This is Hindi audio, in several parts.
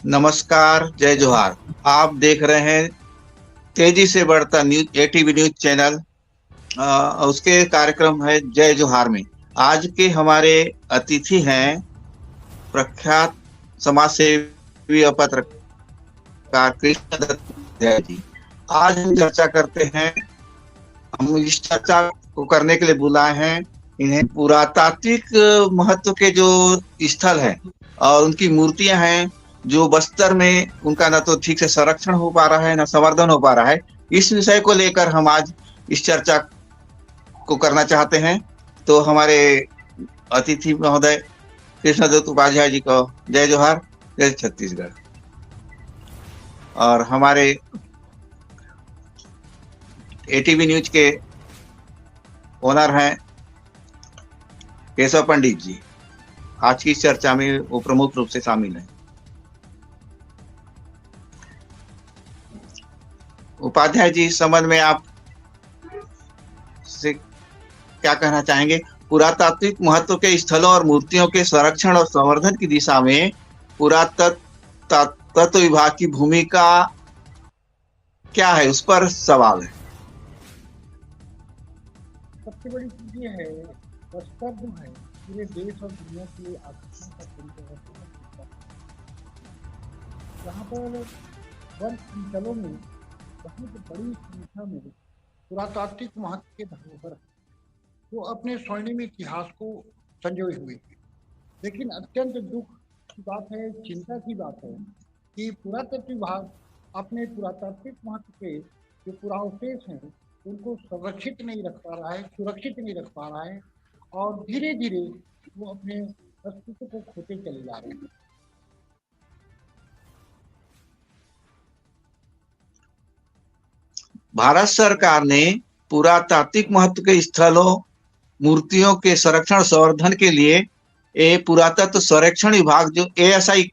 नमस्कार, जय जोहार। आप देख रहे हैं तेजी से बढ़ता न्यूज एटीवी न्यूज चैनल। उसके कार्यक्रम है जय जोहार में। आज के हमारे अतिथि हैं प्रख्यात समाज सेवी और पत्रकार कृष्ण दत्त उपाध्याय जी। आज हम चर्चा करते हैं। हम इस चर्चा को करने के लिए बुलाए हैं इन्हें पुरातात्विक महत्व के जो स्थल है और उनकी मूर्तियां हैं जो बस्तर में उनका ना तो ठीक से संरक्षण हो पा रहा है ना संवर्धन हो पा रहा है। इस विषय को लेकर हम आज इस चर्चा को करना चाहते हैं। तो हमारे अतिथि महोदय कृष्णदत्त उपाध्याय जी को जय जोहार, जय छत्तीसगढ़। और हमारे एटीवी न्यूज के ओनर हैं केशव पंडित जी। आज की इस चर्चा में वो प्रमुख रूप से शामिल है। उपाध्याय जी, इस संबंध में आप से क्या कहना चाहेंगे? पुरातात्विक महत्व के स्थलों और मूर्तियों के संरक्षण और संवर्धन की दिशा में पुरातत्व विभाग की भूमिका क्या है, उस पर सवाल है। सबसे बड़ी चीज ये है, बस्तर जो है पूरे देश और दुनिया के लिए आकर्षण का केंद्र है। यहाँ पर वन अंचलों में बहुत बड़ी संख्या में पुरातात्विक महत्व के धरोहर जो अपने स्वर्णिम इतिहास को संजोए हुए थे। लेकिन अत्यंत दुख की बात है, चिंता की बात है कि पुरातत्व विभाग अपने पुरातात्विक महत्व के जो पुरावशेष हैं उनको संरक्षित नहीं रख पा रहा है, सुरक्षित नहीं रख पा रहा है और धीरे धीरे वो अपने अस्तित्व को खोते चले जा रहे हैं। भारत सरकार ने पुरातात्विक महत्व के स्थलों मूर्तियों के संरक्षण संवर्धन के लिए ए पुरातत्व संरक्षण विभाग जो एएसआई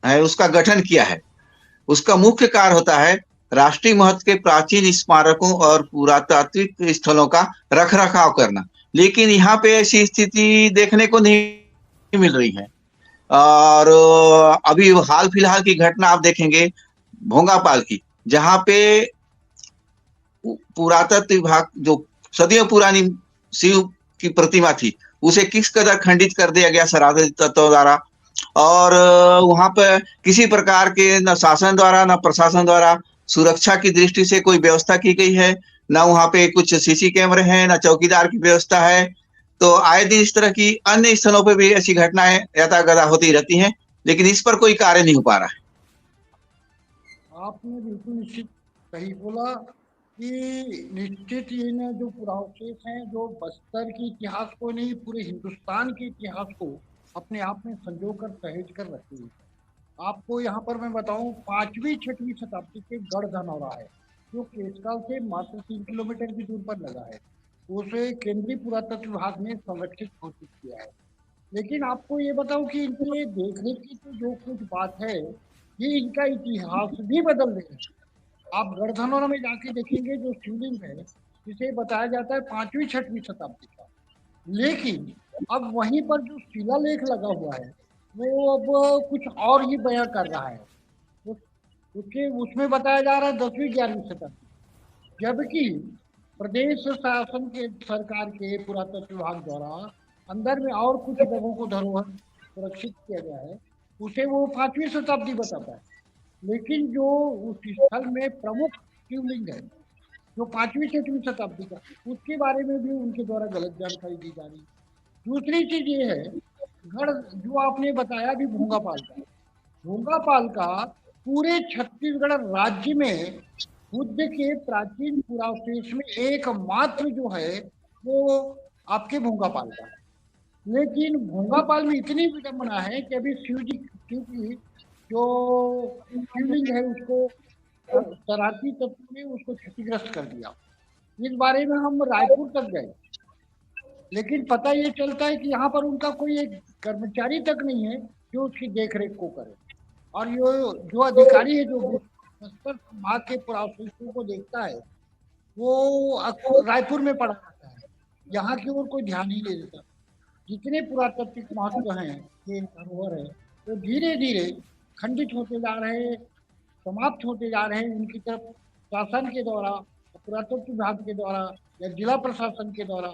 है उसका गठन किया है। उसका मुख्य कार्य होता है राष्ट्रीय महत्व के प्राचीन स्मारकों और पुरातात्विक स्थलों का रख रखाव करना। लेकिन यहाँ पे ऐसी स्थिति देखने को नहीं मिल रही है। और अभी हाल फिलहाल की घटना आप देखेंगे भोंगापाल की, जहाँ पे पुरातत्व विभाग जो सदियों पुरानी शिव की प्रतिमा थी उसे किस कदर खंडित कर दिया गया शरारती तत्वों द्वारा। और वहां पर किसी प्रकार के न शासन द्वारा न प्रशासन द्वारा सुरक्षा की दृष्टि से कोई व्यवस्था की गई है, न वहां पे कुछ सीसी कैमरे हैं, न चौकीदार की व्यवस्था है। तो आए दिन इस तरह की अन्य स्थलों पर भी ऐसी घटनाएं यथागथा होती रहती हैं, लेकिन इस पर कोई कार्य नहीं हो पा रहा है। आपने बिल्कुल निश्चित सही बोला कि निश्चित ये ना जो पुरावशेष हैं जो बस्तर के इतिहास को नहीं पूरे हिंदुस्तान के इतिहास को अपने आप में संजो कर सहेज कर रखे हुए हैं। आपको यहाँ पर मैं बताऊं 5वीं 6वीं शताब्दी के गढ़ धनौरा है जो केसकाल से मात्र 3 किलोमीटर की दूर पर लगा है। उसे केंद्रीय पुरातत्व विभाग ने संरक्षित घोषित किया है। लेकिन आपको ये बताऊं कि इनके देखने की तो जो कुछ बात है ये इनका इतिहास भी बदल देगा। आप गढ़धनौर में जाके देखेंगे जो शिवलिंग है जिसे बताया जाता है 5वीं 6वीं शताब्दी का। लेकिन अब वहीं पर जो शिलालेख लगा हुआ है वो अब कुछ और ही बयां कर रहा है। उसके उसमें बताया जा रहा है 10वीं 11वीं शताब्दी, जबकि प्रदेश शासन के सरकार के पुरातत्व विभाग द्वारा अंदर में और कुछ जगहों को धरोहर सुरक्षित किया गया है, उसे वो 5वीं शताब्दी बताता है। लेकिन जो उस स्थल में प्रमुख शिवलिंग है जो 5वीं 6वीं शताब्दी का, उसके बारे में भी उनके द्वारा गलत जानकारी दी जा रही है। दूसरी चीज ये है, गढ़ जो आपने बताया भी भोंगापाल का, भोंगापाल का पूरे छत्तीसगढ़ राज्य में बुद्ध के प्राचीन पुरावशेष में एकमात्र जो है वो आपके भोंगापाल का है। लेकिन भोंगापाल में इतनी विडंबना है कि अभी शिव की जो शिवलिंग है उसको शरारती तत्वों ने उसको क्षतिग्रस्त कर दिया। इस बारे में हम रायपुर तक गए, लेकिन पता ये चलता है कि यहाँ पर उनका कोई एक कर्मचारी तक नहीं है जो उसकी देखरेख को करे। और ये जो अधिकारी है जो बस्तर संभाग के पुरावस्तुओं को देखता है वो रायपुर में पड़ा रहता है, यहाँ की ओर कोई ध्यान ही नहीं देता। जितने पुरातात्विक महत्व हैं ये धरोहर है वो धीरे धीरे खंडित होते जा रहे हैं, समाप्त होते जा रहे हैं, उनकी तरफ शासन के द्वारा, पुरातत्व विभाग के द्वारा या जिला प्रशासन के द्वारा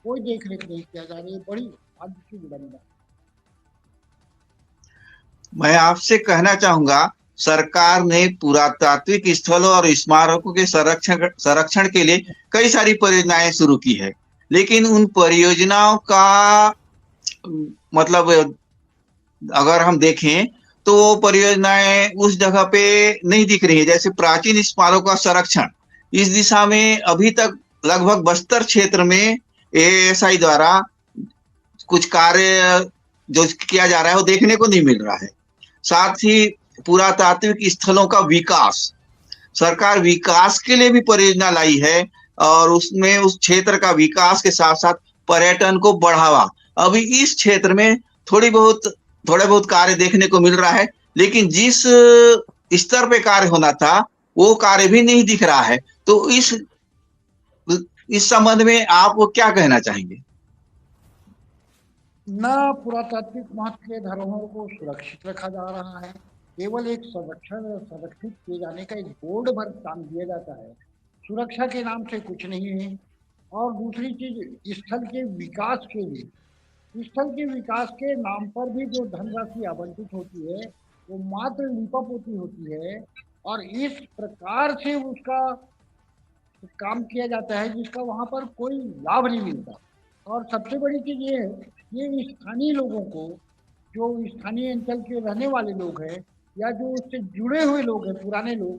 कोई देख रेख नहीं किया जा रही है। बड़ी भाग्य की विडंबना। मैं आपसे कहना चाहूंगा, सरकार ने पुरातात्विक स्थलों और स्मारकों के संरक्षण संरक्षण के लिए कई सारी परियोजनाएं शुरू की है, लेकिन उन परियोजनाओं का मतलब अगर हम देखें तो वो परियोजनाएं उस जगह पे नहीं दिख रही है। जैसे प्राचीन स्मारकों का संरक्षण, इस दिशा में अभी तक लगभग बस्तर क्षेत्र में एएसआई द्वारा कुछ कार्य जो किया जा रहा है वो देखने को नहीं मिल रहा है। साथ ही पुरातात्विक स्थलों का विकास, सरकार विकास के लिए भी परियोजना लाई है और उसमें उस क्षेत्र का विकास के साथ साथ पर्यटन को बढ़ावा। अभी इस क्षेत्र में थोड़े बहुत कार्य देखने को मिल रहा है, लेकिन जिस स्तर पे कार्य होना था वो कार्य भी नहीं दिख रहा है। तो इस संबंध में आप क्या कहना चाहेंगे? न पुरातात्विक महत्व के धरोहर को सुरक्षित रखा जा रहा है, केवल एक संरक्षित किए जाने का एक बोर्ड भर काम दिया जाता है, सुरक्षा के नाम से कुछ नहीं है। और दूसरी चीज, स्थल के विकास के लिए, स्थल के विकास के नाम पर भी जो धनराशि आवंटित होती है वो मात्र लीपापोती होती है और इस प्रकार से उसका काम किया जाता है जिसका वहां पर कोई लाभ नहीं मिलता। और सबसे बड़ी चीज ये है, ये स्थानीय लोगों को, जो स्थानीय अंचल के रहने वाले लोग हैं या जो उससे जुड़े हुए लोग हैं, पुराने लोग,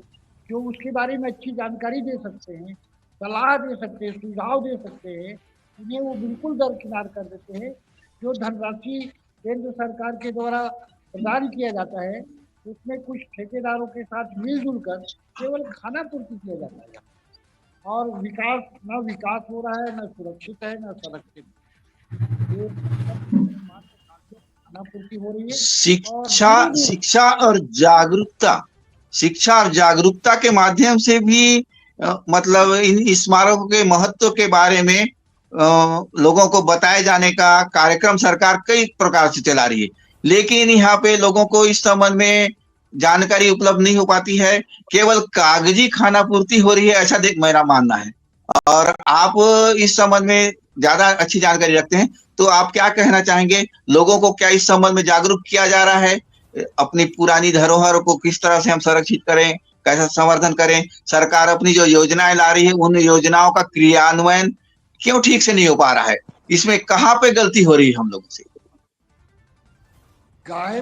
जो उसके बारे में अच्छी जानकारी दे सकते हैं, सलाह दे सकते हैं, सुझाव दे सकते हैं, उन्हें वो बिल्कुल दरकिनार कर देते हैं। जो धनराशि केंद्र सरकार के द्वारा प्रदान किया जाता है उसमें कुछ ठेकेदारों के साथ मिलजुल कर केवल खाना पूर्ति किया जाता है और विकास, न विकास हो रहा है, न सुरक्षित है, न संरक्षित। ये खाना पूर्ति हो रही है। शिक्षा और जागरूकता के माध्यम से भी मतलब इन स्मारकों के महत्व के बारे में लोगों को बताए जाने का कार्यक्रम सरकार कई प्रकार से चला रही है, लेकिन यहाँ पे लोगों को इस संबंध में जानकारी उपलब्ध नहीं हो पाती है, केवल कागजी खाना पूर्ति हो रही है, ऐसा मेरा मानना है। और आप इस संबंध में ज्यादा अच्छी जानकारी रखते हैं, तो आप क्या कहना चाहेंगे? लोगों को क्या इस संबंध में जागरूक किया जा रहा है? अपनी पुरानी धरोहर को किस तरह से हम संरक्षित करें, कैसा संवर्धन करें? सरकार अपनी जो योजनाएं ला रही है उन योजनाओं का क्रियान्वयन क्यों ठीक से नहीं हो पा रहा है? इसमें कहाँ पे गलती हो रही है हम लोगों से? गाहे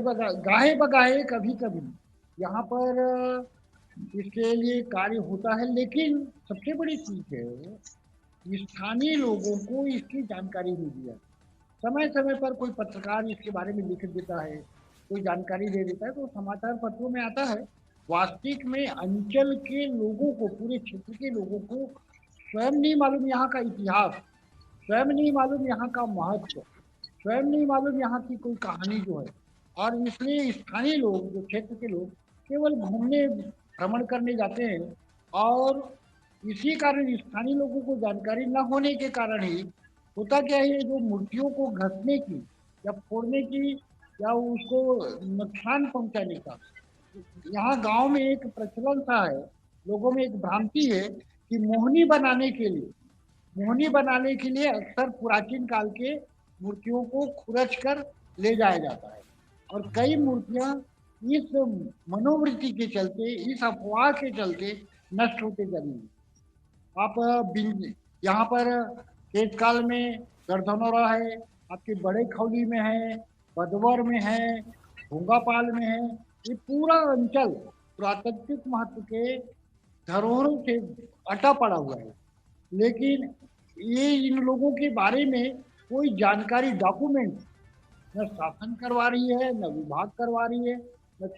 बगाहे कभी कभी यहाँ पर इसके लिए कार्य होता है, लेकिन सबसे बड़ी चीज है स्थानीय लोगों को इसकी जानकारी नहीं दिया। समय समय पर कोई पत्रकार इसके बारे में लिख देता है, कोई जानकारी दे देता है तो समाचार पत्रों में आता है। वास्तविक में अंचल के लोगों को, पूरे क्षेत्र के लोगों को स्वयं नहीं मालूम यहाँ का इतिहास, स्वयं नहीं मालूम यहाँ का महत्व, स्वयं नहीं मालूम यहाँ की कोई कहानी जो है। और इसलिए स्थानीय लोग, जो क्षेत्र के लोग, केवल घूमने भ्रमण करने जाते हैं और इसी कारण स्थानीय लोगों को जानकारी न होने के कारण ही होता क्या है, जो मूर्तियों को घसने की या फोड़ने की या उसको नुकसान पहुंचाने का यहाँ गांव में एक प्रचलन सा है, लोगों में एक भ्रांति है कि मोहनी बनाने के लिए अक्सर पुरातन काल के मूर्तियों को खुरच कर ले जाया जाता है और कई मूर्तियां इस मनोवृत्ति के चलते, इस अफवाह के चलते नष्ट होते जा रही है। आप यहाँ पर केतकाल में गढ़धनौरा है, आपके बड़े खौली में है, बदवर में है, भोंगापाल में है, ये पूरा अंचल पुरातात्विक महत्व के धरोहरों से अटा पड़ा हुआ है। लेकिन ये इन लोगों के बारे में कोई जानकारी, डॉक्यूमेंट न शासन करवा रही है, न विभाग करवा रही है, न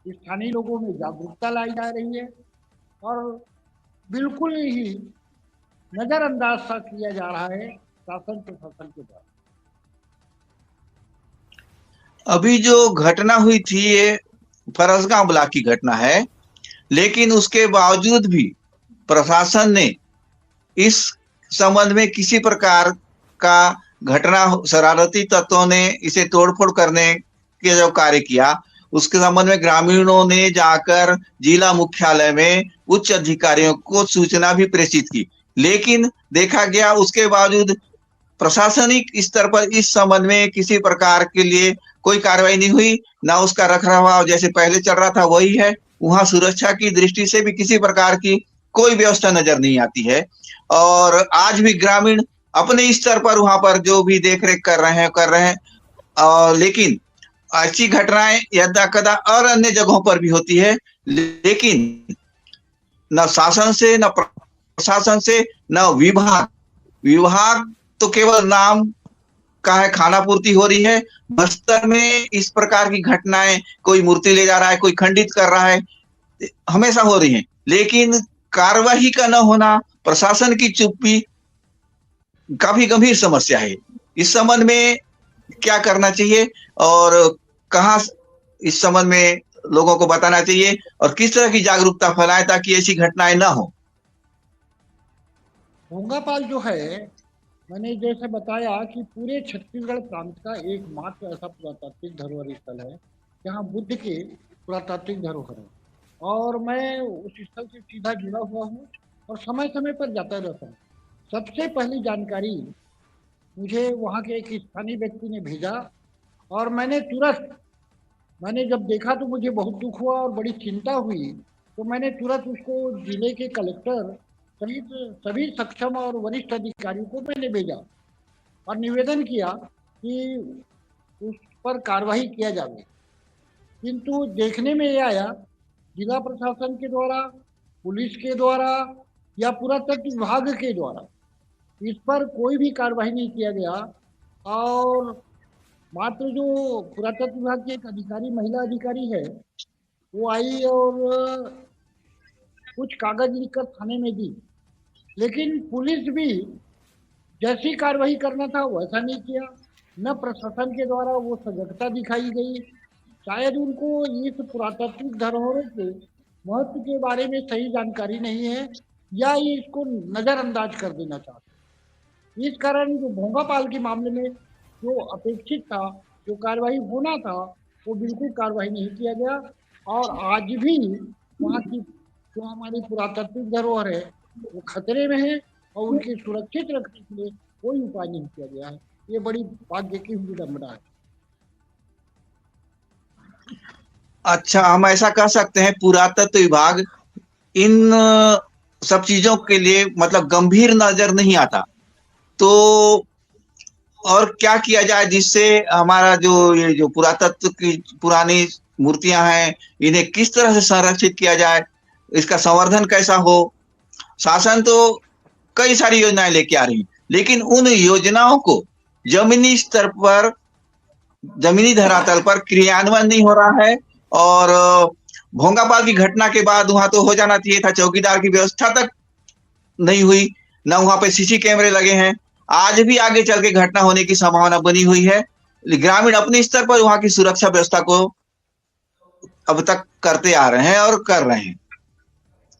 स्थानीय लोगों में जागरूकता लाई जा रही है और बिल्कुल ही नजरअंदाज सा किया जा रहा है शासन प्रशासन के द्वारा। अभी जो घटना हुई थी ये फरसगांव ब्लॉक की घटना है, लेकिन उसके बावजूद भी प्रशासन ने इस संबंध में किसी प्रकार का शरारती तत्वों ने इसे तोड़फोड़ करने के जो कार्य किया उसके संबंध में ग्रामीणों ने जाकर जिला मुख्यालय में उच्च अधिकारियों को सूचना भी प्रेषित की, लेकिन देखा गया उसके बावजूद प्रशासनिक स्तर पर इस संबंध में किसी प्रकार के लिए कोई कार्रवाई नहीं हुई, ना उसका रखरखाव जैसे पहले चल रहा था वही है। वहां सुरक्षा की दृष्टि से भी किसी प्रकार की कोई व्यवस्था नजर नहीं आती है, और आज भी ग्रामीण अपने स्तर पर वहां पर जो भी देख रेख कर रहे हैं, लेकिन ऐसी घटनाएं यदा कदा और अन्य जगहों पर भी होती है, लेकिन न शासन से, न प्रशासन से, न विभाग विभाग तो केवल नाम का है, खाना पूर्ति हो रही है। बस्तर में इस प्रकार की घटनाएं, कोई मूर्ति ले जा रहा है, कोई खंडित कर रहा है, हमेशा हो रही हैं, लेकिन कार्रवाई का न होना, प्रशासन की चुप्पी काफी गंभीर समस्या है। इस संबंध में क्या करना चाहिए और कहाँ इस संबंध में लोगों को बताना चाहिए और किस तरह की जागरूकता फैलाएं ताकि ऐसी घटनाएं ना हो? भोंगापाल जो है, मैंने जैसे बताया कि पूरे छत्तीसगढ़ प्रांत का एकमात्र ऐसा पुरातात्विक धरोहर स्थल है जहाँ बुद्ध के पुरातात्विक धरोहर है, और मैं उस स्थल से सीधा जुड़ा हुआ हूँ और समय समय पर जाता रहता हूँ। सबसे पहली जानकारी मुझे वहाँ के एक स्थानीय व्यक्ति ने भेजा, और मैंने जब देखा तो मुझे बहुत दुख हुआ और बड़ी चिंता हुई। तो मैंने तुरंत उसको जिले के कलेक्टर सहित सभी सक्षम और वरिष्ठ अधिकारियों को मैंने भेजा और निवेदन किया कि उस पर कार्रवाई किया जाए। किंतु देखने में ये आया, जिला प्रशासन के द्वारा, पुलिस के द्वारा या पुरातत्व विभाग के द्वारा इस पर कोई भी कार्रवाई नहीं किया गया, और मात्र जो पुरातत्व विभाग की एक अधिकारी, महिला अधिकारी है, वो आई और कुछ कागज लिखकर थाने में दी, लेकिन पुलिस भी जैसी कार्रवाई करना था वैसा नहीं किया। न प्रशासन के द्वारा वो सजगता दिखाई गई। शायद उनको इस पुरातात्विक धरोहरों के महत्व के बारे में सही जानकारी नहीं है, या ये इसको नजरअंदाज कर देना चाहते। इस कारण जो भोंगापाल के मामले में जो अपेक्षित था, जो कार्रवाई होना था, वो बिल्कुल कार्रवाई नहीं किया गया, और आज भी वहाँ की जो हमारी पुरातात्विक धरोहर है वो खतरे में है, और उनकी सुरक्षित रखने के लिए कोई उपाय नहीं किया गया है। ये बड़ी भाग्य की विडंबना है। अच्छा, हम ऐसा कह सकते हैं पुरातत्व विभाग इन सब चीजों के लिए मतलब गंभीर नजर नहीं आता, तो और क्या किया जाए जिससे हमारा ये जो पुरातत्व की पुरानी मूर्तियां हैं, इन्हें किस तरह से संरक्षित किया जाए, इसका संवर्धन कैसा हो? शासन तो कई सारी योजनाएं लेके आ रही है, लेकिन उन योजनाओं को जमीनी स्तर पर, जमीनी धरातल पर क्रियान्वयन नहीं हो रहा है। और भोंगापाल की घटना के बाद वहां तो हो जाना चाहिए था, चौकीदार की व्यवस्था तक नहीं हुई, न वहां पे सीसी कैमरे लगे हैं। आज भी आगे चल के घटना होने की संभावना बनी हुई है। ग्रामीण अपने स्तर पर वहां की सुरक्षा व्यवस्था को अब तक करते आ रहे हैं और कर रहे हैं।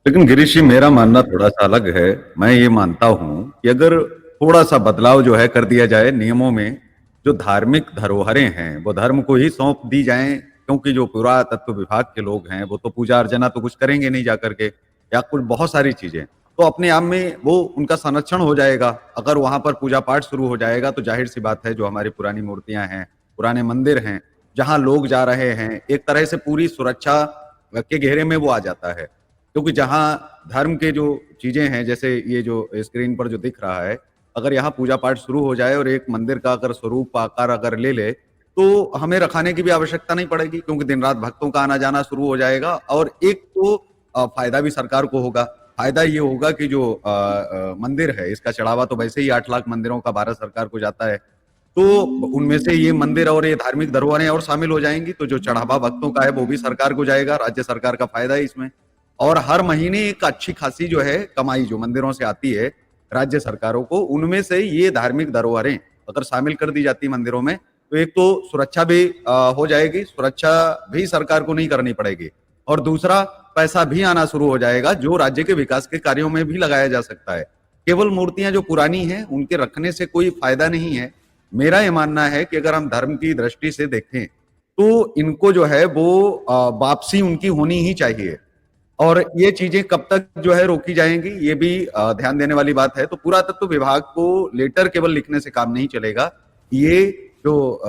लेकिन गिरीश जी, मेरा मानना थोड़ा सा अलग है। मैं ये मानता हूं कि अगर थोड़ा सा बदलाव जो है कर दिया जाए नियमों में, जो धार्मिक धरोहरें हैं वो धर्म को ही सौंप दी जाएं, क्योंकि जो पुरातत्व विभाग के लोग हैं वो तो पूजा अर्चना तो कुछ करेंगे नहीं जाकर के, या कुछ बहुत सारी चीजें तो अपने आप में वो उनका संरक्षण हो जाएगा। अगर वहां पर पूजा पाठ शुरू हो जाएगा तो जाहिर सी बात है जो हमारी पुरानी मूर्तियां हैं, पुराने मंदिर हैं, जहां लोग जा रहे हैं, एक तरह से पूरी सुरक्षा के घेरे में वो आ जाता है। क्योंकि जहां धर्म के जो चीजें हैं, जैसे ये जो स्क्रीन पर जो दिख रहा है, अगर यहाँ पूजा पाठ शुरू हो जाए और एक मंदिर का अगर स्वरूप आकार अगर ले ले, तो हमें रखाने की भी आवश्यकता नहीं पड़ेगी, क्योंकि दिन रात भक्तों का आना जाना शुरू हो जाएगा। और एक तो फायदा भी सरकार को होगा। फायदा ये होगा कि जो मंदिर है, इसका चढ़ावा तो वैसे ही 8 लाख मंदिरों का भारत सरकार को जाता है, तो उनमें से ये मंदिर और ये धार्मिक धरोहरें और शामिल हो जाएंगी, तो जो चढ़ावा भक्तों का है वो भी सरकार को जाएगा। राज्य सरकार का फायदा है इसमें। और हर महीने एक अच्छी खासी जो है कमाई जो मंदिरों से आती है राज्य सरकारों को, उनमें से ये धार्मिक धरोहरें अगर शामिल कर दी जाती मंदिरों में, तो एक तो सुरक्षा भी हो जाएगी, सुरक्षा भी सरकार को नहीं करनी पड़ेगी, और दूसरा पैसा भी आना शुरू हो जाएगा जो राज्य के विकास के कार्यों में भी लगाया जा सकता है। केवल मूर्तियां जो पुरानी हैं उनके रखने से कोई फायदा नहीं है। मेरा ये मानना है कि अगर हम धर्म की दृष्टि से देखें तो इनको जो है वो वापसी उनकी होनी ही चाहिए। और ये चीजें कब तक जो है रोकी जाएंगी, ये भी ध्यान देने वाली बात है। तो पुरातत्व विभाग को लेटर केवल लिखने से काम नहीं चलेगा। ये जो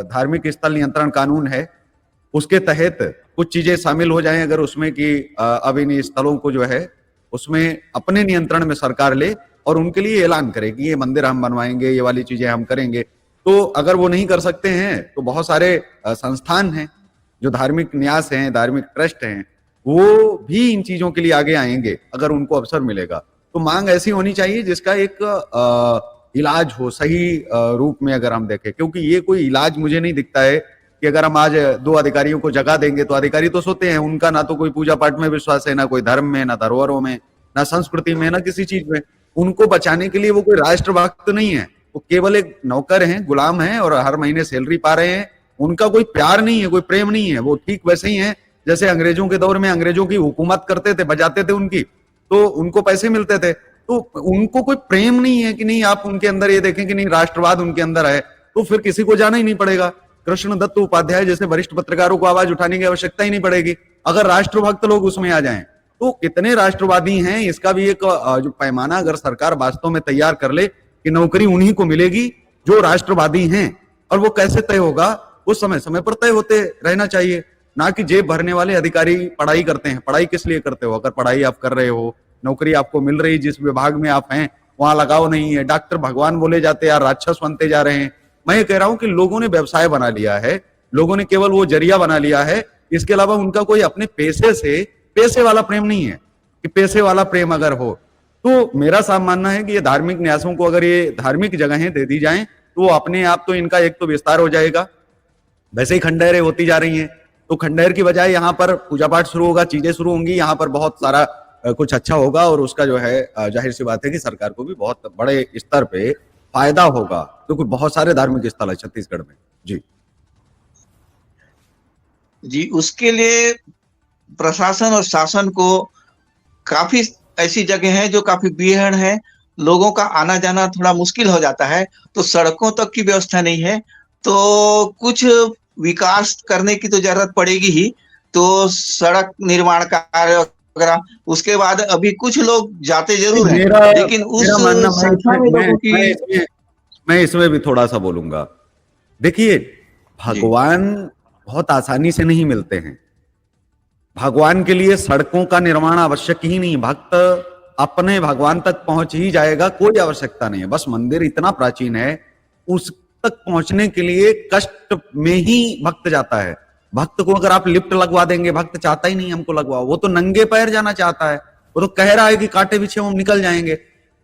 धार्मिक स्थल नियंत्रण कानून है उसके तहत कुछ चीजें शामिल हो जाएं अगर उसमें कि अब इन स्थलों को जो है उसमें अपने नियंत्रण में सरकार ले और उनके लिए ऐलान करे कि ये मंदिर हम बनवाएंगे, ये वाली चीजें हम करेंगे। तो अगर वो नहीं कर सकते हैं तो बहुत सारे संस्थान हैं जो धार्मिक न्यास हैं, धार्मिक ट्रस्ट हैं, वो भी इन चीजों के लिए आगे आएंगे अगर उनको अवसर मिलेगा। तो मांग ऐसी होनी चाहिए जिसका एक इलाज हो सही रूप में अगर हम देखें, क्योंकि ये कोई इलाज मुझे नहीं दिखता है कि अगर हम आज 2 अधिकारियों को जगह देंगे तो अधिकारी तो सोते हैं, उनका ना तो कोई पूजा पाठ में विश्वास है, ना कोई धर्म में, ना धरोहरों में, ना संस्कृति में, ना किसी चीज में। उनको बचाने के लिए वो कोई राष्ट्रभक्त नहीं है, वो केवल एक नौकर हैं, गुलाम हैं और हर महीने सैलरी पा रहे हैं। उनका कोई प्यार नहीं है, कोई प्रेम नहीं है। वो ठीक वैसे ही है जैसे अंग्रेजों के दौर में अंग्रेजों की हुकूमत करते थे, बजाते थे उनकी, तो उनको पैसे मिलते थे। तो उनको कोई प्रेम नहीं है कि नहीं आप उनके अंदर ये देखें कि नहीं राष्ट्रवाद उनके अंदर है, तो फिर किसी को जाना ही नहीं पड़ेगा। कृष्ण दत्त उपाध्याय जैसे वरिष्ठ पत्रकारों को आवाज उठाने की आवश्यकता ही नहीं पड़ेगी अगर राष्ट्रभक्त लोग उसमें आ जाएं। तो कितने राष्ट्रवादी हैं इसका भी एक जो पैमाना अगर सरकार वास्तव में तैयार कर ले कि नौकरी उन्हीं को मिलेगी जो राष्ट्रवादी हैं, और वो कैसे तय होगा, वो समय समय पर तय होते रहना चाहिए, ना कि जेब भरने वाले अधिकारी पढ़ाई करते हैं। पढ़ाई किस लिए करते हो? अगर पढ़ाई आप कर रहे हो, नौकरी आपको मिल रही, जिस विभाग में आप हैं वहां लगाव नहीं है, डॉक्टर भगवान बोले जाते हैं, राक्षस बनते जा रहे हैं। मैं ये कह रहा हूं कि लोगों ने व्यवसाय बना लिया है, लोगों ने केवल वो जरिया बना लिया है, इसके अलावा उनका कोई अपने पेशे से पैसे वाला प्रेम नहीं है कि पैसे वाला प्रेम अगर हो तो मेरा साफ मानना है कि ये धार्मिक न्यासों को अगर ये धार्मिक जगहें दे दी जाएं तो वो अपने आप तो इनका एक तो विस्तार हो जाएगा। वैसे ही खंडहरें होती जा रही हैं, तो खंडहर की बजाय यहाँ पर पूजा पाठ शुरू होगा, चीजें शुरू होंगी, यहाँ पर बहुत सारा कुछ अच्छा होगा और उसका जो है जाहिर सी बात है कि सरकार को भी बहुत बड़े स्तर पे फायदा होगा, क्योंकि बहुत सारे धार्मिक स्थल है छत्तीसगढ़ में। जी जी, उसके लिए प्रशासन और शासन को काफी ऐसी जगह हैं जो काफी बीहड़ है, लोगों का आना जाना थोड़ा मुश्किल हो जाता है, तो सड़कों तक की व्यवस्था नहीं है, तो कुछ विकास करने की तो जरूरत पड़ेगी ही। तो सड़क निर्माण कार्य वगैरह, उसके बाद अभी कुछ लोग जाते जरूर हैं, लेकिन उस संख्या में लोगों की मैं इसमें भी थोड़ा सा बोलूंगा। देखिए, भगवान बहुत आसानी से नहीं मिलते हैं। भगवान के लिए सड़कों का निर्माण आवश्यक ही नहीं, भक्त अपने भगवान तक पहुंच ही जाएगा, कोई आवश्यकता नहीं है। बस मंदिर इतना प्राचीन है, उस तक पहुंचने के लिए कष्ट में ही भक्त जाता है। भक्त को अगर आप लिफ्ट लगवा देंगे, भक्त चाहता ही नहीं हमको लगवाओ, वो तो नंगे पैर जाना चाहता है, वो तो कह रहा है कि कांटे पीछे हम निकल जाएंगे।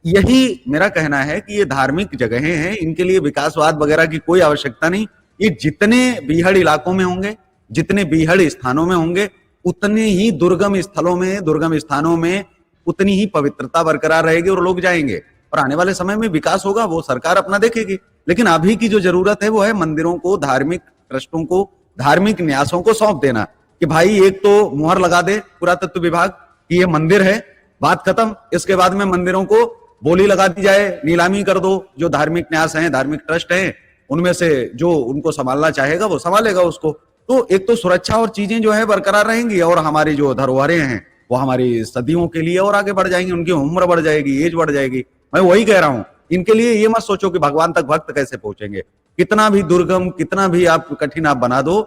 यही मेरा कहना है कि ये धार्मिक जगहें हैं, इनके लिए विकासवाद वगैरह की कोई आवश्यकता नहीं। ये जितने बीहड़ इलाकों में होंगे, जितने बीहड़ स्थानों में होंगे, उतने ही दुर्गम स्थलों में, दुर्गम स्थानों में उतनी ही पवित्रता बरकरार रहेगी और लोग जाएंगे। और आने वाले समय में विकास होगा, वो सरकार अपना देखेगी। लेकिन अभी की जो जरूरत है वो है मंदिरों को, धार्मिक ट्रस्टों को, धार्मिक न्यासों को सौंप देना कि भाई एक तो मुहर लगा दे पुरातत्व विभाग कि ये मंदिर है, बात खत्म। इसके बाद में मंदिरों को बोली लगा दी जाए, नीलामी कर दो, जो धार्मिक न्यास हैं, धार्मिक ट्रस्ट हैं, उनमें से जो उनको संभालना चाहेगा वो संभालेगा उसको। तो एक तो सुरक्षा और चीजें जो है बरकरार रहेंगी, और हमारी जो धरोहरें हैं वो हमारी सदियों के लिए और आगे बढ़ जाएंगी, उनकी उम्र बढ़ जाएगी, एज बढ़ जाएगी। मैं वही कह रहा हूं, इनके लिए ये मत सोचो कि भगवान तक भक्त कैसे पहुंचेंगे। कितना भी दुर्गम, कितना भी आप कठिन आप बना दो,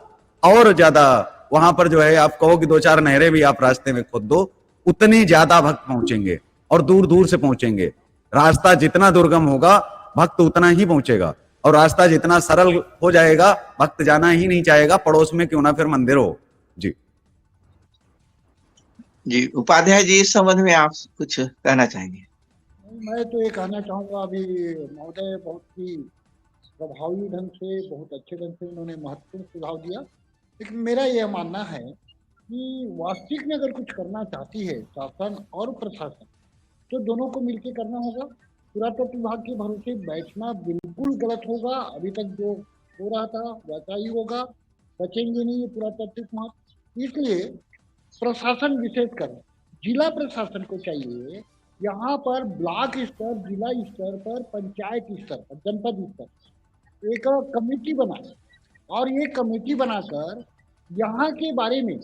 और ज्यादा वहां पर जो है आप कहो कि 2-4 नहरें भी आप रास्ते में खोद दो, उतने ज्यादा भक्त पहुंचेंगे और दूर दूर से पहुंचेंगे। रास्ता जितना दुर्गम होगा, भक्त उतना ही पहुंचेगा, और रास्ता जितना सरल हो जाएगा, भक्त जाना ही नहीं चाहेगा, पड़ोस में क्यों ना फिर मंदिर हो। जी जी, उपाध्याय जी, इस संबंध में आप कुछ कहना चाहेंगे? मैं तो ये कहना चाहूंगा, अभी महोदय बहुत ही प्रभावी ढंग से, बहुत अच्छे ढंग से उन्होंने महत्वपूर्ण सुझाव दिया। लेकिन मेरा यह मानना है कि वास्तविक में अगर कुछ करना चाहती है शासन और प्रशासन, तो दोनों को मिलकर करना होगा। पुरातत्व विभाग के भरोसे बैठना बिल्कुल गलत होगा। अभी तक जो हो रहा था वैसा ही होगा, बचेंगे नहीं ये पुरातत्विक महत्व। इसलिए प्रशासन विशेषकर जिला प्रशासन को चाहिए, यहाँ पर ब्लॉक स्तर, जिला स्तर पर, पंचायत स्तर पर, जनपद स्तर एक कमेटी बनाए और ये कमेटी बनाकर यहाँ के बारे में,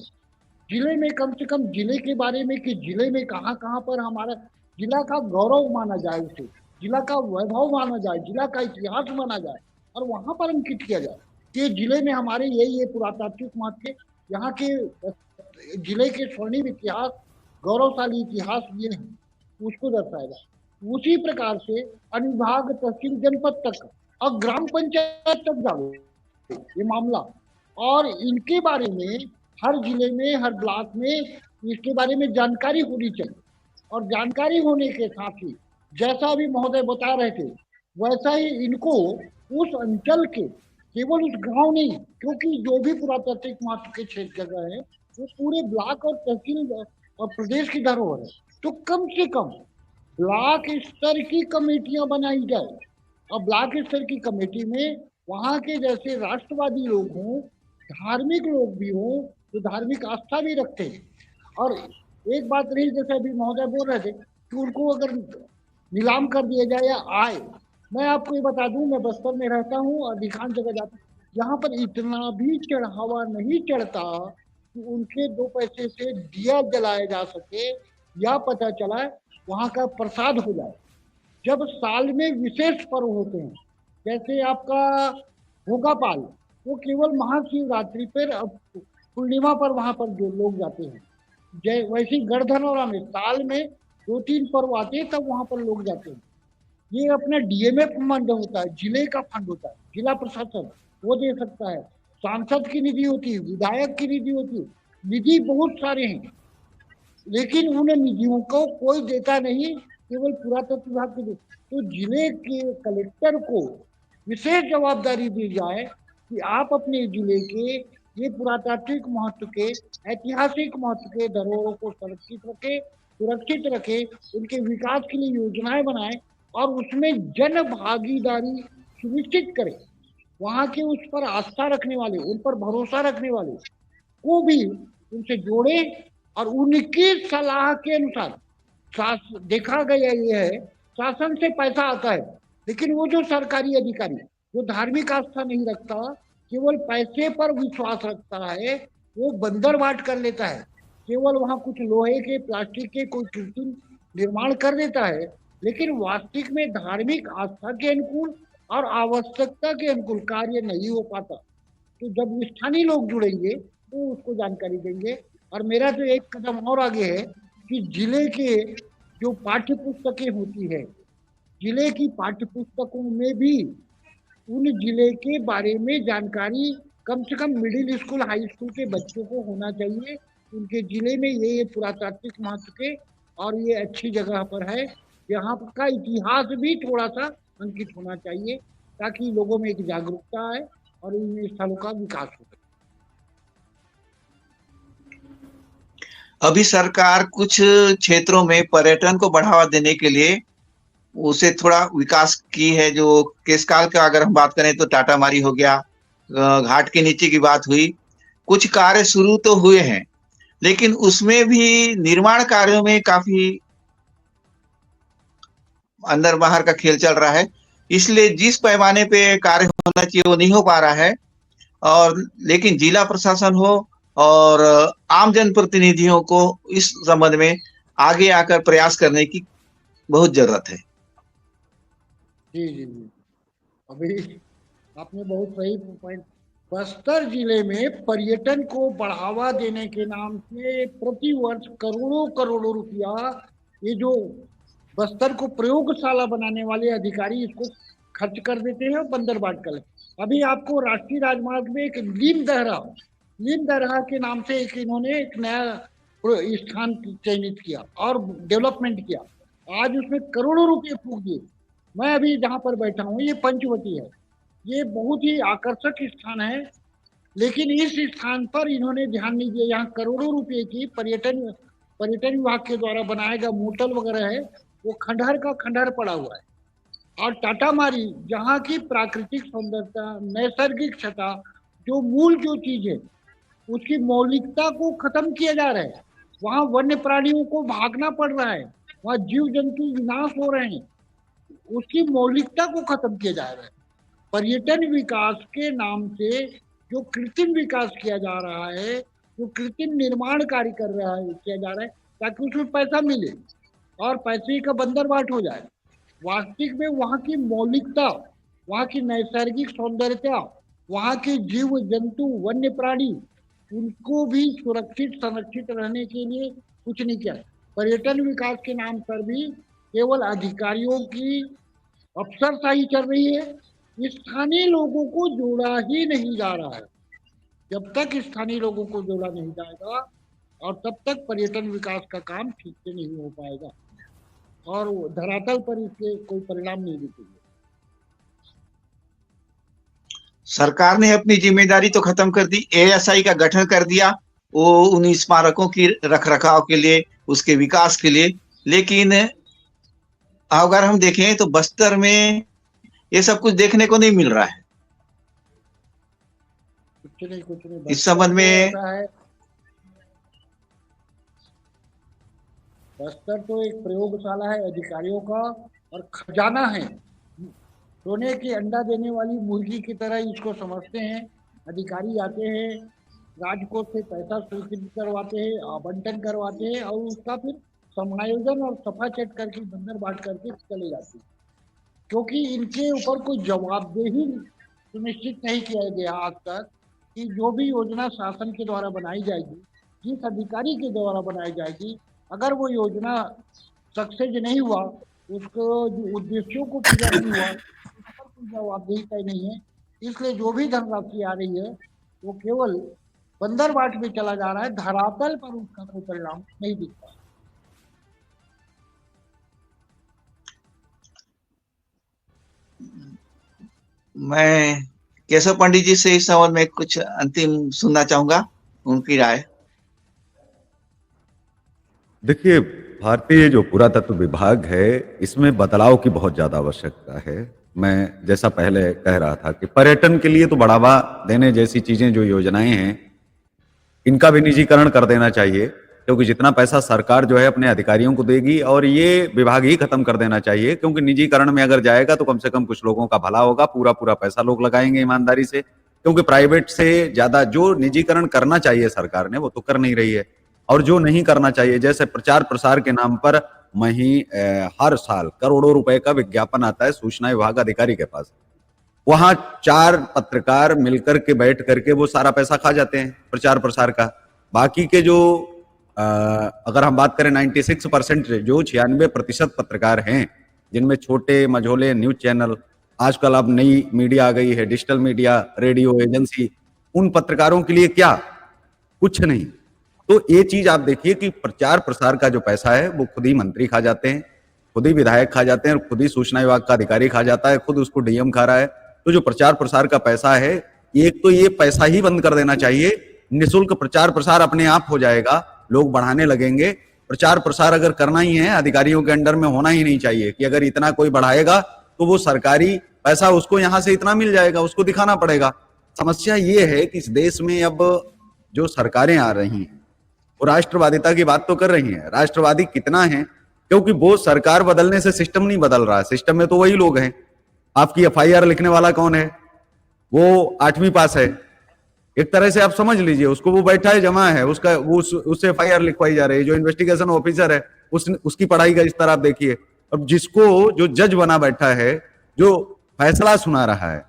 जिले में कम से कम जिले के बारे में, कि जिले में कहाँ कहाँ पर हमारा जिला का गौरव माना जाए, उसे जिला का वैभव माना जाए, जिला का इतिहास माना जाए और वहां पर अंकित किया जाए कि जिले में हमारे ये पुरातात्विक महत्व के, यहाँ के जिले के स्वर्णिम इतिहास, गौरवशाली इतिहास ये है, उसको दर्शाया जाए। उसी प्रकार से अनुभाग, तहसील, जनपद तक और ग्राम पंचायत तक जाओ ये मामला, और इनके बारे में हर जिले में, हर ब्लॉक में इसके बारे में जानकारी होनी चाहिए। और जानकारी होने के साथ ही जैसा अभी महोदय बता रहे थे, वैसा ही इनको उस अंचल के, केवल उस गांव नहीं, क्योंकि जो भी पुरातात्विक महत्व के क्षेत्र जगह है वो पूरे ब्लॉक और तहसील और प्रदेश की धरोहर है, तो कम से कम ब्लॉक स्तर की कमेटियां बनाई जाए। और ब्लॉक स्तर की कमेटी में वहाँ के जैसे राष्ट्रवादी लोग हों, धार्मिक लोग भी हों, जो धार्मिक आस्था भी रखते हैं। और एक बात रही, जैसे अभी महोदय बोल रहे थे कि उनको अगर नीलाम कर दिया जाए या आए, मैं आपको ये बता दूं, मैं बस्तर में रहता हूँ, अधिकांश जगह जाता हूँ, यहाँ पर इतना भी चढ़ावा नहीं चढ़ता कि उनके 2 पैसे से दिया जलाया जा सके या पता चला वहाँ का प्रसाद हो जाए। जब साल में विशेष पर्व होते हैं, जैसे आपका भोगापाल, वो केवल महाशिवरात्रि पर, पूर्णिमा पर वहां पर जो लोग जाते हैं, जय वैसे ही गढ़धनौरा में साल में 2-3 पर्व आते हैं, तब वहां पर लोग जाते हैं। ये अपना डीएमएफ फंड होता है, जिले का फंड होता है, जिला प्रशासन वो दे सकता है, सांसद की निधि होती है, विधायक की निधि होती है, निधि बहुत सारे हैं, लेकिन उन निधियों को कोई देता नहीं, केवल पुरातत्व विभाग को दे। तो जिले के कलेक्टर को विशेष जवाबदारी दी जाए कि आप अपने जिले के ये पुरातात्विक महत्व के, ऐतिहासिक महत्व के धरोहरों को सुरक्षित रखे, उनके विकास के लिए योजनाएं बनाए और उसमें जन भागीदारी सुनिश्चित करें। वहाँ के उस पर आस्था रखने वाले, उन पर भरोसा रखने वाले को भी उनसे जोड़े और उनकी सलाह के अनुसार, देखा गया ये है, शासन से पैसा आता है, लेकिन वो जो सरकारी अधिकारी जो धार्मिक आस्था नहीं रखता, केवल पैसे पर विश्वास रखता है, वो बंदर बाट कर लेता है, केवल वहां कुछ लोहे के, प्लास्टिक के कोई कृत्रिम निर्माण कर देता है, लेकिन वास्तविक में धार्मिक आस्था के अनुकूल और आवश्यकता के अनुकूल कार्य नहीं हो पाता। तो जब स्थानीय लोग जुड़ेंगे तो उसको जानकारी देंगे। और मेरा तो एक कदम और आगे है कि जिले के जो पाठ्य पुस्तकें होती है, जिले की पाठ्य पुस्तकों में भी उन जिले के बारे में जानकारी कम से कम मिडिल स्कूल, हाई स्कूल के बच्चों को होना चाहिए। उनके जिले में ये पुरातात्विक महत्व के और ये अच्छी जगह पर है, यहाँ का इतिहास भी थोड़ा सा अंकित होना चाहिए, ताकि लोगों में एक जागरूकता आए और इन स्थलों का विकास हो। अभी सरकार कुछ क्षेत्रों में पर्यटन को बढ़ावा देने के लिए उसे थोड़ा विकास की है। जो केशकाल का अगर हम बात करें तो टाटा मारी हो गया, घाट के नीचे की बात हुई, कुछ कार्य शुरू तो हुए हैं, लेकिन उसमें भी निर्माण कार्यों में काफी अंदर बाहर का खेल चल रहा है, इसलिए जिस पैमाने पे कार्य होना चाहिए वो नहीं हो पा रहा है। और लेकिन जिला प्रशासन हो और आम जनप्रतिनिधियों को इस संबंध में आगे आकर प्रयास करने की बहुत जरूरत है। जी जी जी, अभी आपने बहुत सही पॉइंट। बस्तर जिले में पर्यटन को बढ़ावा देने के नाम से प्रति वर्ष करोड़ों करोड़ों रुपया, ये जो बस्तर को प्रयोगशाला बनाने वाले अधिकारी इसको खर्च कर देते हैं और बंदर बाट कर लेते। अभी आपको राष्ट्रीय राजमार्ग में एक लीम दरगाह के नाम से एक इन्होंने एक नया स्थान चयनित किया और डेवलपमेंट किया, आज उसमें करोड़ों रुपए फूक दिए। मैं अभी जहाँ पर बैठा हूँ ये पंचवटी है, ये बहुत ही आकर्षक स्थान है, लेकिन इस स्थान पर इन्होंने ध्यान नहीं दिया। यहाँ करोड़ों रुपए की पर्यटन विभाग के द्वारा बनाया गया मोटल वगैरह है, वो खंडहर का खंडहर पड़ा हुआ है। और टाटामारी जहाँ की प्राकृतिक सौंदर्यता, नैसर्गिक छटा, जो मूल जो चीज है उसकी मौलिकता को खत्म किया जा रहा है। वहाँ वन्य प्राणियों को भागना पड़ रहा है, वहाँ जीव जंतु विनाश हो रहे हैं, उसकी मौलिकता को खत्म किया जा रहा है। पर्यटन विकास के नाम से जो कृत्रिम विकास किया जा रहा है, जो कृत्रिम निर्माण कार्य किया जा रहा है, ताकि उसमें पैसा मिले और पैसे का बंदरबाट हो जाए। वास्तविक में वहाँ की मौलिकता, वहाँ की नैसर्गिक सौंदर्यता, वहाँ के जीव जंतु वन्य प्राणी, उनको भी सुरक्षित संरक्षित रहने के लिए कुछ नहीं किया। पर्यटन विकास के नाम पर भी केवल अधिकारियों की अफसरशाही चल रही है। स्थानीय लोगों को जोड़ा ही नहीं जा रहा है। जब तक स्थानीय लोगों को जोड़ा नहीं जाएगा और तब तक पर्यटन विकास का काम ठीक से नहीं हो पाएगा और धरातल पर इसके कोई परिणाम नहीं दिखेंगे। सरकार ने अपनी जिम्मेदारी तो खत्म कर दी, एएसआई का गठन कर दिया, वो उन स्मारकों की रखरखाव के लिए, उसके विकास के लिए, लेकिन अगर हम देखें तो बस्तर में ये सब कुछ देखने को नहीं मिल रहा है। कुछ नहीं इस संबंध में बस्तर तो एक प्रयोगशाला है अधिकारियों का और खजाना है। सोने की अंडा देने वाली मुर्गी की तरह इसको समझते हैं। अधिकारी आते हैं, राजकोष से पैसा स्वीकृत करवाते हैं, आवंटन करवाते हैं और उसका फिर समायोजन और सफा चट करके बंदर बाट करके चले जाते हैं, क्योंकि इनके ऊपर कोई जवाबदेही सुनिश्चित नहीं किया गया आज तक कि जो भी योजना शासन के द्वारा बनाई जाएगी, जिस अधिकारी के द्वारा बनाई जाएगी, अगर वो योजना सक्सेस नहीं हुआ, उसको जो उद्देश्यों को पूरा नहीं हुआ, कोई जवाबदेही तय नहीं है। इसलिए जो भी धनराशि आ रही है वो केवल बंदरबाट में चला जा रहा है, धरातल पर उसका कोई परिणाम नहीं दिखता। मैं केशव पंडित जी से इस संबंध में कुछ अंतिम सुनना चाहूंगा, उनकी राय। देखिए, भारतीय जो पुरातत्व विभाग है, इसमें बदलाव की बहुत ज्यादा आवश्यकता है। मैं जैसा पहले कह रहा था कि पर्यटन के लिए तो बढ़ावा देने जैसी चीजें जो योजनाएं हैं, इनका भी निजीकरण कर देना चाहिए, क्योंकि जितना पैसा सरकार जो है अपने अधिकारियों को देगी, और ये विभाग ही खत्म कर देना चाहिए, क्योंकि निजीकरण में अगर जाएगा तो कम से कम कुछ लोगों का भला होगा। पूरा पूरा पैसा लोग लगाएंगे ईमानदारी से, क्योंकि प्राइवेट से ज्यादा जो निजीकरण करना चाहिए सरकार ने वो तो कर नहीं रही है। और जो नहीं करना चाहिए, जैसे प्रचार प्रसार के नाम पर हर साल करोड़ों रुपए का विज्ञापन आता है सूचना विभाग अधिकारी के पास, वहां 4 पत्रकार मिलकर के बैठ करके वो सारा पैसा खा जाते हैं प्रचार प्रसार का। बाकी के जो अगर हम बात करें 96% जो 96% पत्रकार हैं, जिनमें छोटे मझोले न्यूज चैनल, आजकल अब नई मीडिया आ गई है, डिजिटल मीडिया, रेडियो एजेंसी, उन पत्रकारों के लिए क्या, कुछ नहीं। तो ये चीज आप देखिए कि प्रचार प्रसार का जो पैसा है वो खुद ही मंत्री खा जाते हैं, खुद ही विधायक खा जाते हैं, और खुद ही सूचना विभाग का अधिकारी खा जाता है, खुद उसको डीएम खा रहा है। तो जो प्रचार प्रसार का पैसा है, एक तो ये पैसा ही बंद कर देना चाहिए, निःशुल्क प्रचार प्रसार अपने आप हो जाएगा, लोग बढ़ाने लगेंगे। प्रचार प्रसार अगर करना ही है, अधिकारियों के अंडर में होना ही नहीं चाहिए कि अगर इतना कोई बढ़ाएगा तो वो सरकारी पैसा उसको यहां से इतना मिल जाएगा, उसको दिखाना पड़ेगा। समस्या ये है कि इस देश में अब जो सरकारें आ रही हैं वो राष्ट्रवादिता की बात तो कर रही हैं। राष्ट्रवादी कितना है, क्योंकि वो सरकार बदलने से सिस्टम नहीं बदल रहा है, सिस्टम में तो वही लोग हैं। आपकी एफआईआर लिखने वाला कौन है? वो 8वीं पास है, एक तरह से आप समझ लीजिए उसको, वो बैठा है, जमा है, उसका वो उससे एफआईआर लिखवाई जा रही है। जो इन्वेस्टिगेशन ऑफिसर है उसकी पढ़ाई का स्तर आप देखिए। अब जिसको जो जज बना बैठा है, जो फैसला सुना रहा है,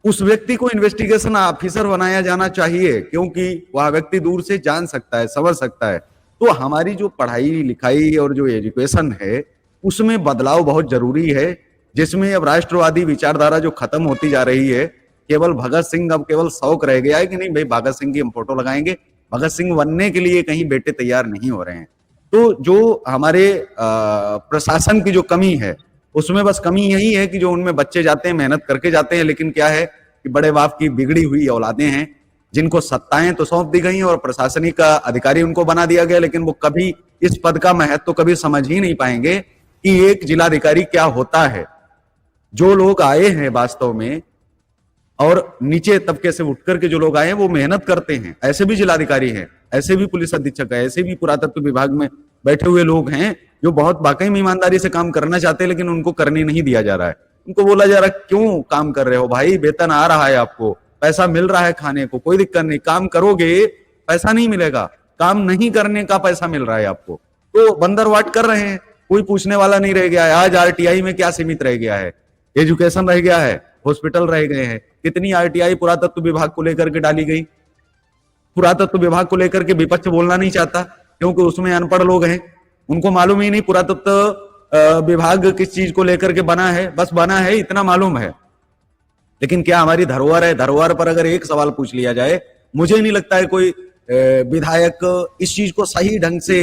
उस व्यक्ति को इन्वेस्टिगेशन ऑफिसर बनाया जाना चाहिए, क्योंकि वह व्यक्ति दूर से जान सकता है, समझ सकता है। तो हमारी जो पढ़ाई लिखाई और जो एजुकेशन है उसमें बदलाव बहुत जरूरी है, जिसमें अब राष्ट्रवादी विचारधारा जो खत्म होती जा रही है, केवल भगत सिंह अब केवल शौक रह गया है कि नहीं भाई भगत सिंह की हम फोटो लगाएंगे, भगत सिंह बनने के लिए कहीं बेटे तैयार नहीं हो रहे हैं। तो जो हमारे प्रशासन की जो कमी है, उसमें बस कमी यही है कि जो उनमें बच्चे जाते हैं, मेहनत करके जाते हैं, लेकिन क्या है कि बड़े बाप की बिगड़ी हुई औलादें हैं, जिनको सत्ताएं तो सौंप दी गई और प्रशासनिक अधिकारी उनको बना दिया गया, लेकिन वो कभी इस पद का महत्व तो कभी समझ ही नहीं पाएंगे कि एक जिलाधिकारी क्या होता है। जो लोग आए हैं वास्तव में, और नीचे तबके से उठकर के जो लोग आए हैं वो मेहनत करते हैं, ऐसे भी जिलाधिकारी हैं, ऐसे भी पुलिस अधीक्षक है, ऐसे भी पुरातत्व विभाग में बैठे हुए लोग हैं जो बहुत वाकई में ईमानदारी से काम करना चाहते हैं, लेकिन उनको करने नहीं दिया जा रहा है। उनको बोला जा रहा है क्यों काम कर रहे हो भाई, वेतन आ रहा है आपको, पैसा मिल रहा है खाने को, कोई दिक्कत नहीं, काम करोगे पैसा नहीं मिलेगा, काम नहीं करने का पैसा मिल रहा है आपको, तो बंदरवाट कर रहे हैं, कोई पूछने वाला नहीं रह गया है। आज आरटीआई में क्या सीमित रह गया है, एजुकेशन रह गया है, हॉस्पिटल रह गए हैं, कितनी आरटीआई पुरातत्व विभाग को लेकर के डाली गई। पुरातत्व विभाग को लेकर के विपक्ष बोलना नहीं चाहता क्योंकि उसमें अनपढ़ लोग हैं, उनको मालूम ही नहीं पुरातत्व विभाग किस चीज को लेकर के बना है, बस बना है इतना मालूम है। लेकिन क्या हमारी धरोहर है, धरोहर पर अगर एक सवाल पूछ लिया जाए, मुझे नहीं लगता है कोई विधायक इस चीज को सही ढंग से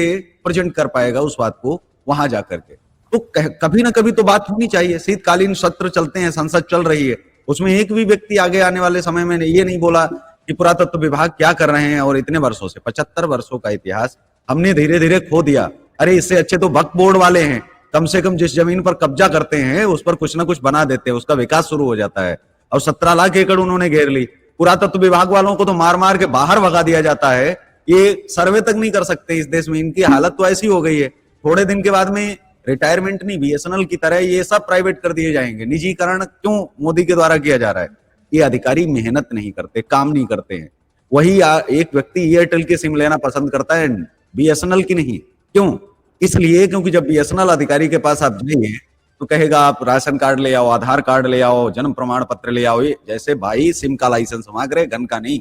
प्रेजेंट कर पाएगा उस बात को वहां जाकर के। तो कभी ना कभी तो बात होनी चाहिए। शीतकालीन सत्र चलते हैं, संसद चल रही है, उसमें एक भी व्यक्ति आगे आने वाले समय में ये नहीं बोला कि पुरातत्व विभाग क्या कर रहे हैं, और इतने वर्षों से 75 वर्षों का इतिहास हमने धीरे धीरे खो दिया। अरे इससे अच्छे तो वक्फ बोर्ड वाले हैं, कम से कम जिस जमीन पर कब्जा करते हैं उस पर कुछ ना कुछ बना देते हैं, उसका विकास शुरू हो जाता है। और 17 लाख एकड़ उन्होंने घेर ली। पुरातत्व विभाग वालों को तो मार मार के बाहर भगा दिया जाता है, ये सर्वे तक नहीं कर सकते इस देश में। इनकी हालत तो ऐसी हो गई है, थोड़े दिन के बाद में रिटायरमेंट नहीं, बीएसएनएल की तरह ये सब प्राइवेट कर दिए जाएंगे। निजीकरण क्यों मोदी के द्वारा किया जा रहा है? ये अधिकारी मेहनत नहीं करते, काम नहीं करते हैं। वही एक व्यक्ति एयरटेल की सिम लेना पसंद करता है, बीएसएनएल की नहीं। क्यों? इसलिए क्योंकि जब बीएसएनएल अधिकारी के पास आप जाइए तो कहेगा आप राशन कार्ड ले आओ, आधार कार्ड ले आओ, जन्म प्रमाण पत्र ले आओ। जैसे भाई सिम का लाइसेंस मांग रहे, गन का नहीं।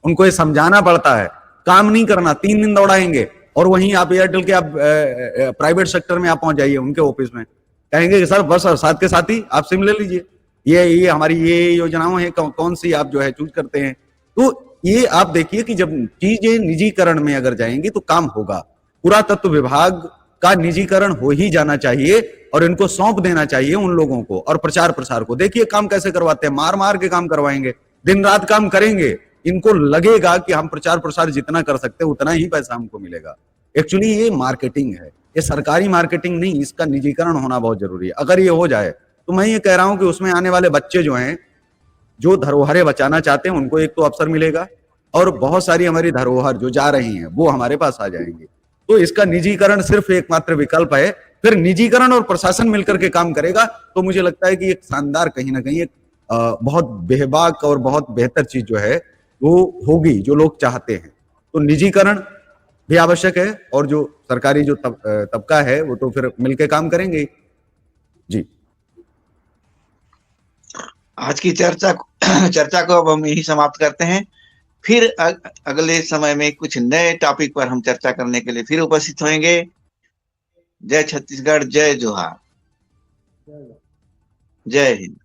उनको ये समझाना पड़ता है, काम नहीं करना, 3 दिन दौड़ाएंगे। और वहीं आप एयरटेल के आप प्राइवेट सेक्टर में आप पहुंच जाइए उनके ऑफिस में, कहेंगे कि सर बस साथ के साथ ही आप सिम ले लीजिए, ये हमारी ये योजनाओं है, कौन सी आप जो है चूज करते हैं। तो ये आप देखिए कि जब चीजें निजीकरण में अगर जाएंगी तो काम होगा। पुरातत्व विभाग का निजीकरण हो ही जाना चाहिए और इनको सौंप देना चाहिए उन लोगों को। और प्रचार प्रसार को देखिए काम कैसे करवाते हैं, मार मार के काम करवाएंगे, दिन रात काम करेंगे। इनको लगेगा कि हम प्रचार प्रसार जितना कर सकते हैं उतना ही पैसा हमको मिलेगा। एक्चुअली ये मार्केटिंग है, ये सरकारी मार्केटिंग नहीं, इसका निजीकरण होना बहुत जरूरी है। अगर ये हो जाए तो मैं ये कह रहा हूं कि उसमें आने वाले बच्चे जो हैं, जो धरोहरें बचाना चाहते हैं, उनको एक तो अवसर मिलेगा, और बहुत सारी हमारी धरोहर जो जा रही हैं वो हमारे पास आ जाएंगी। तो इसका निजीकरण सिर्फ एकमात्र विकल्प है। फिर निजीकरण और प्रशासन मिलकर के काम करेगा तो मुझे लगता है कि एक शानदार, कहीं ना कहीं एक बहुत बेहबाक और बहुत बेहतर चीज जो है वो होगी, जो लोग चाहते हैं। तो निजीकरण भी आवश्यक है, और जो सरकारी जो तबका है वो तो फिर मिलके काम करेंगे जी। आज की चर्चा को अब हम यही समाप्त करते हैं। फिर अगले समय में कुछ नए टॉपिक पर हम चर्चा करने के लिए फिर उपस्थित होंगे। जय छत्तीसगढ़, जय जोहार, जय हिंद।